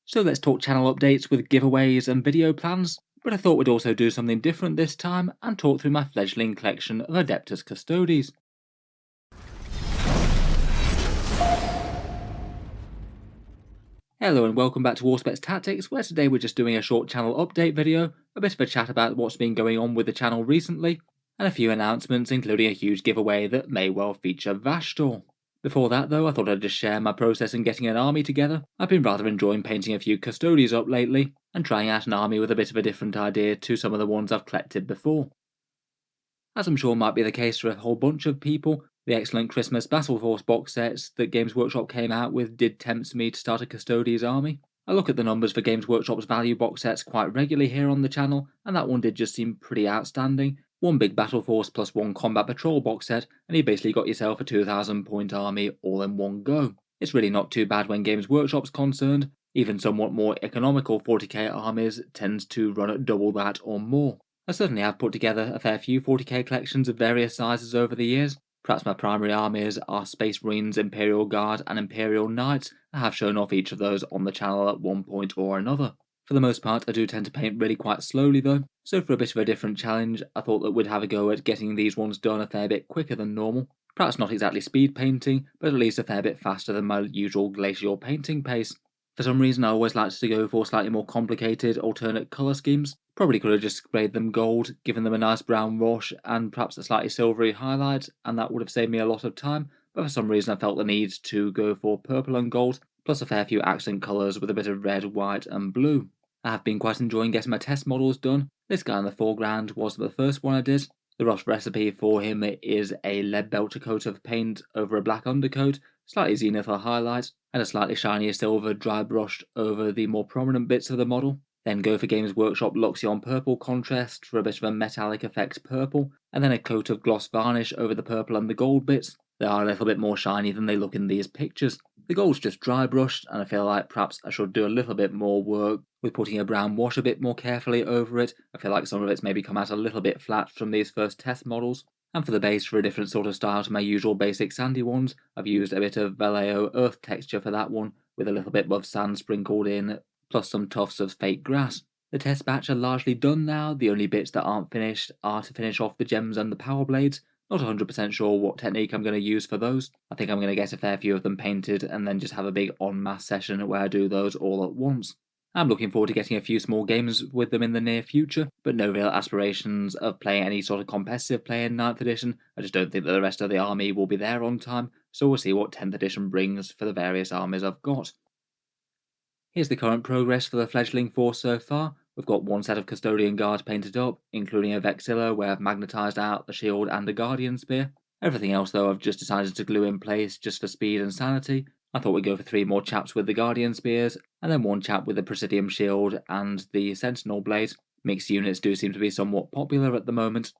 So let's talk channel updates with giveaways and video plans, but I thought we'd also do something different this time and talk through my fledgling collection of Adeptus Custodes. Hello and welcome back to Auspex Tactics, where today we're just doing a short channel update video, a bit of a chat about what's been going on with the channel recently, and a few announcements including a huge giveaway that may well feature Vashtor. Before that though, I thought I'd just share my process in getting an army together. I've been rather enjoying painting a few Custodes up lately, and trying out an army with a bit of a different idea to some of the ones I've collected before. As I'm sure might be the case for a whole bunch of people, the excellent Christmas Battle Force box sets that Games Workshop came out with did tempt me to start a Custodes army. I look at the numbers for Games Workshop's value box sets quite regularly here on the channel, and that one did just seem pretty outstanding. One big Battle Force plus one Combat Patrol box set, and you basically got yourself a 2,000 point army all in one go. It's really not too bad when Games Workshop's concerned. Even somewhat more economical 40k armies tends to run at double that or more. I certainly have put together a fair few 40k collections of various sizes over the years. Perhaps my primary armies are Space Marines, Imperial Guard and Imperial Knights. I have shown off each of those on the channel at one point or another. For the most part, I do tend to paint really quite slowly though, so for a bit of a different challenge, I thought that we'd have a go at getting these ones done a fair bit quicker than normal. Perhaps not exactly speed painting, but at least a fair bit faster than my usual glacial painting pace. For some reason I always like to go for slightly more complicated alternate colour schemes. Probably could have just sprayed them gold, given them a nice brown wash and perhaps a slightly silvery highlight, and that would have saved me a lot of time, but for some reason I felt the need to go for purple and gold, plus a fair few accent colours with a bit of red, white and blue. I have been quite enjoying getting my test models done. This guy in the foreground was the first one I did. The rough recipe for him is a lead belcher coat of paint over a black undercoat, slightly zenithal highlight, and a slightly shinier silver dry brushed over the more prominent bits of the model. Then go for Games Workshop Luxion purple contrast for a bit of a metallic effect purple, and then a coat of gloss varnish over the purple and the gold bits. They are a little bit more shiny than they look in these pictures. The gold's just dry brushed, and I feel like perhaps I should do a little bit more work with putting a brown wash a bit more carefully over it. I feel like some of it's maybe come out a little bit flat from these first test models. And for the base, for a different sort of style to my usual basic sandy ones, I've used a bit of Vallejo earth texture for that one, with a little bit of sand sprinkled in, plus some tufts of fake grass. The test batch are largely done now. The only bits that aren't finished are to finish off the gems and the power blades. Not 100% sure what technique I'm going to use for those. I think I'm going to get a fair few of them painted and then just have a big en masse session where I do those all at once. I'm looking forward to getting a few small games with them in the near future, but no real aspirations of playing any sort of competitive play in 9th edition. I just don't think that the rest of the army will be there on time, so we'll see what 10th edition brings for the various armies I've got. Here's the current progress for the fledgling force so far. We've got one set of Custodian Guards painted up, including a Vexilla where I've magnetised out the shield and a Guardian Spear. Everything else though I've just decided to glue in place just for speed and sanity. I thought we'd go for 3 more chaps with the Guardian Spears, and then one chap with the Presidium Shield and the Sentinel Blade. Mixed units do seem to be somewhat popular at the moment.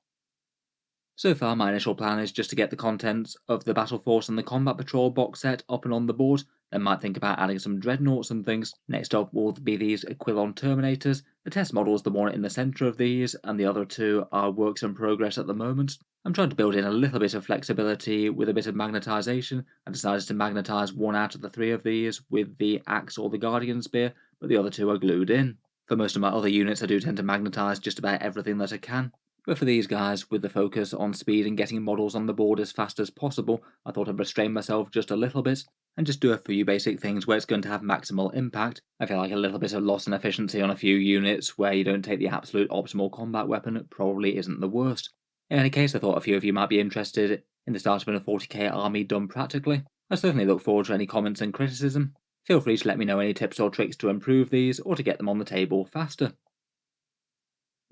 So far my initial plan is just to get the contents of the Battle Force and the Combat Patrol box set up and on the board, then might think about adding some Dreadnoughts and things. Next up will be these Aquilon Terminators. The test model is the one in the centre of these, and the other two are works in progress at the moment. I'm trying to build in a little bit of flexibility with a bit of magnetisation. I decided to magnetise one out of the 3 of these with the Axe or the Guardian Spear, but the other 2 are glued in. For most of my other units I do tend to magnetise just about everything that I can. But for these guys, with the focus on speed and getting models on the board as fast as possible, I thought I'd restrain myself just a little bit, and just do a few basic things where it's going to have maximal impact. I feel like a little bit of loss in efficiency on a few units where you don't take the absolute optimal combat weapon probably isn't the worst. In any case, I thought a few of you might be interested in the start of a 40k army done practically. I certainly look forward to any comments and criticism. Feel free to let me know any tips or tricks to improve these, or to get them on the table faster.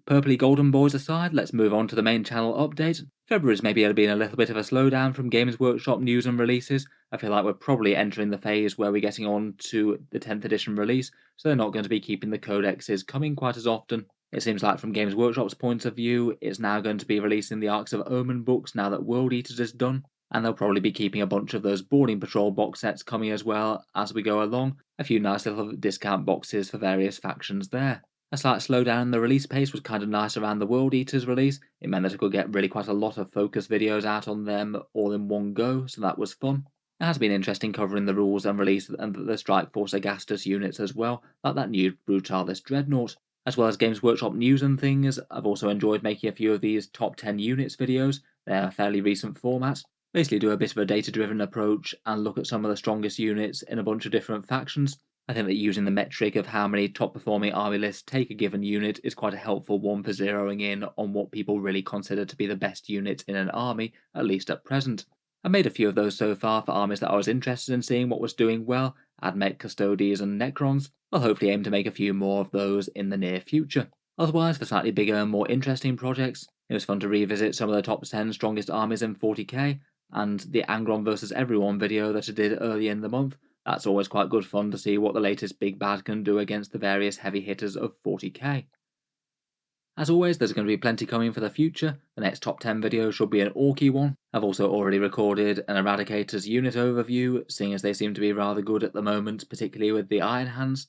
Purpley golden boys aside, let's move on to the main channel update. February's maybe been a little bit of a slowdown from Games Workshop news and releases. I feel like we're probably entering the phase where we're getting on to the 10th edition release, so they're not going to be keeping the codexes coming quite as often. It seems like from Games Workshop's point of view, it's now going to be releasing the Arcs of Omen books now that World Eaters is done, and they'll probably be keeping a bunch of those Boarding Patrol box sets coming as well as we go along. A few nice little discount boxes for various factions there. A slight slowdown in the release pace was kind of nice around the World Eaters release. It meant that I could get really quite a lot of focus videos out on them all in one go, so that was fun. It has been interesting covering the rules and release and the Strike Force Agastus units as well, like that new Brutalis Dreadnought. As well as Games Workshop news and things, I've also enjoyed making a few of these top 10 units videos. They're fairly recent formats. Basically do a bit of a data-driven approach and look at some of the strongest units in a bunch of different factions. I think that using the metric of how many top-performing army lists take a given unit is quite a helpful one for zeroing in on what people really consider to be the best unit in an army, at least at present. I made a few of those so far for armies that I was interested in seeing what was doing well, Admech, Custodes and Necrons. I'll hopefully aim to make a few more of those in the near future. Otherwise, for slightly bigger and more interesting projects, it was fun to revisit some of the top 10 strongest armies in 40k, and the Angron vs Everyone video that I did earlier in the month. That's always quite good fun to see what the latest big bad can do against the various heavy hitters of 40k. As always, there's going to be plenty coming for the future. The next top 10 video should be an Orky one. I've also already recorded an Eradicator's unit overview, seeing as they seem to be rather good at the moment, particularly with the Iron Hands.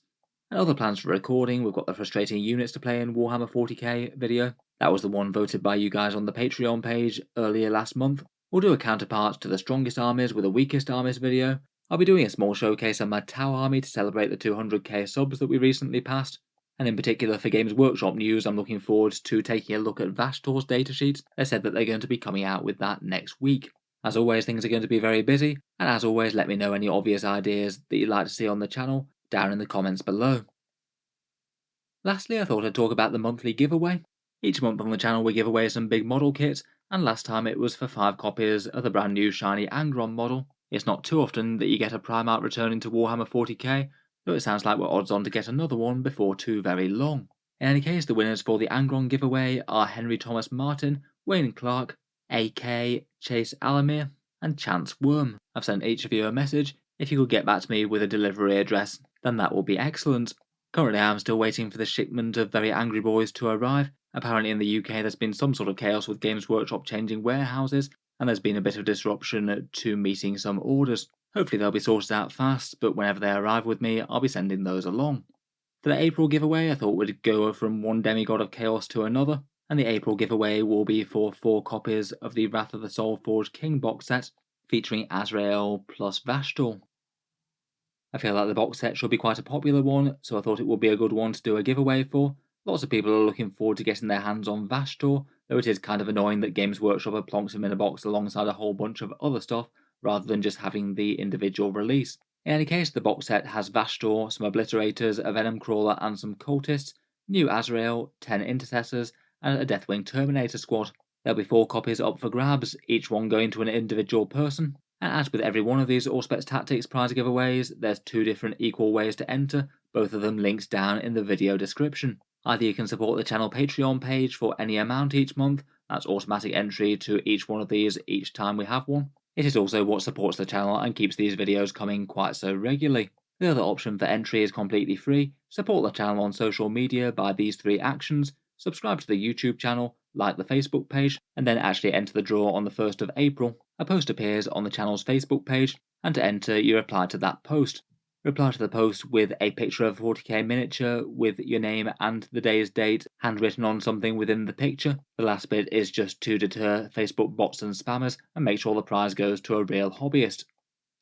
And other plans for recording, we've got the Frustrating Units to Play in Warhammer 40k video. That was the one voted by you guys on the Patreon page earlier last month. We'll do a counterpart to the Strongest Armies with a Weakest Armies video. I'll be doing a small showcase of my Tau army to celebrate the 200k subs that we recently passed. And in particular for Games Workshop news, I'm looking forward to taking a look at Vashtor's datasheet. They said that they're going to be coming out with that next week. As always, things are going to be very busy, and as always, let me know any obvious ideas that you'd like to see on the channel down in the comments below. Lastly, I thought I'd talk about the monthly giveaway. Each month on the channel we give away some big model kits, and last time it was for 5 copies of the brand new shiny Angron model. It's not too often that you get a Primarch returning to Warhammer 40k, though it sounds like we're odds on to get another one before too very long. In any case, the winners for the Angron giveaway are Henry Thomas Martin, Wayne Clark, AK, Chase Alamir, and Chance Worm. I've sent each of you a message. If you could get back to me with a delivery address, then that would be excellent. Currently I'm still waiting for the shipment of Very Angry Boys to arrive. Apparently in the UK there's been some sort of chaos with Games Workshop changing warehouses, and there's been a bit of disruption to meeting some orders. Hopefully they'll be sorted out fast, but whenever they arrive with me, I'll be sending those along. For the April giveaway, I thought we'd go from one demigod of chaos to another, and the April giveaway will be for 4 copies of the Wrath of the Soulforged King box set, featuring Azrael plus Vashtor. I feel like the box set should be quite a popular one, so I thought it would be a good one to do a giveaway for. Lots of people are looking forward to getting their hands on Vashtor, though it is kind of annoying that Games Workshop have plonked him in a box alongside a whole bunch of other stuff, rather than just having the individual release. In any case, the box set has Vashtor, some Obliterators, a Venom Crawler and some Cultists, new Azrael, 10 Intercessors, and a Deathwing Terminator squad. There'll be 4 copies up for grabs, each one going to an individual person. And as with every one of these Auspex Tactics prize giveaways, there's 2 different equal ways to enter, both of them linked down in the video description. Either you can support the channel Patreon page for any amount each month, that's automatic entry to each one of these each time we have one. It is also what supports the channel and keeps these videos coming quite so regularly. The other option for entry is completely free. Support the channel on social media by these 3 actions: subscribe to the YouTube channel, like the Facebook page, and then actually enter the draw on the 1st of April. A post appears on the channel's Facebook page, and to enter you reply to that post. Reply to the post with a picture of a 40k miniature with your name and the day's date handwritten on something within the picture. The last bit is just to deter Facebook bots and spammers and make sure the prize goes to a real hobbyist.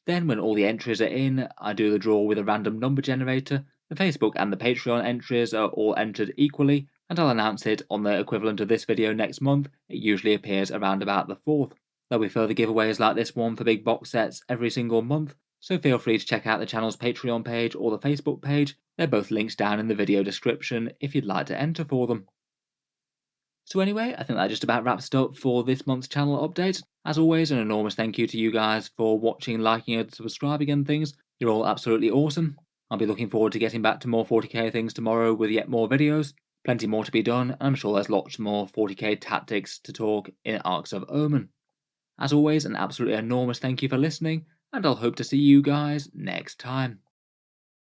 Then when all the entries are in, I do the draw with a random number generator. The Facebook and the Patreon entries are all entered equally, and I'll announce it on the equivalent of this video next month. It usually appears around about the 4th. There'll be further giveaways like this one for big box sets every single month, so feel free to check out the channel's Patreon page or the Facebook page. They're both links down in the video description if you'd like to enter for them. So anyway, I think that just about wraps it up for this month's channel update. As always, an enormous thank you to you guys for watching, liking and subscribing and things. You're all absolutely awesome. I'll be looking forward to getting back to more 40k things tomorrow with yet more videos. Plenty more to be done, and I'm sure there's lots more 40k tactics to talk in Arcs of Omen. As always, an absolutely enormous thank you for listening, and I'll hope to see you guys next time.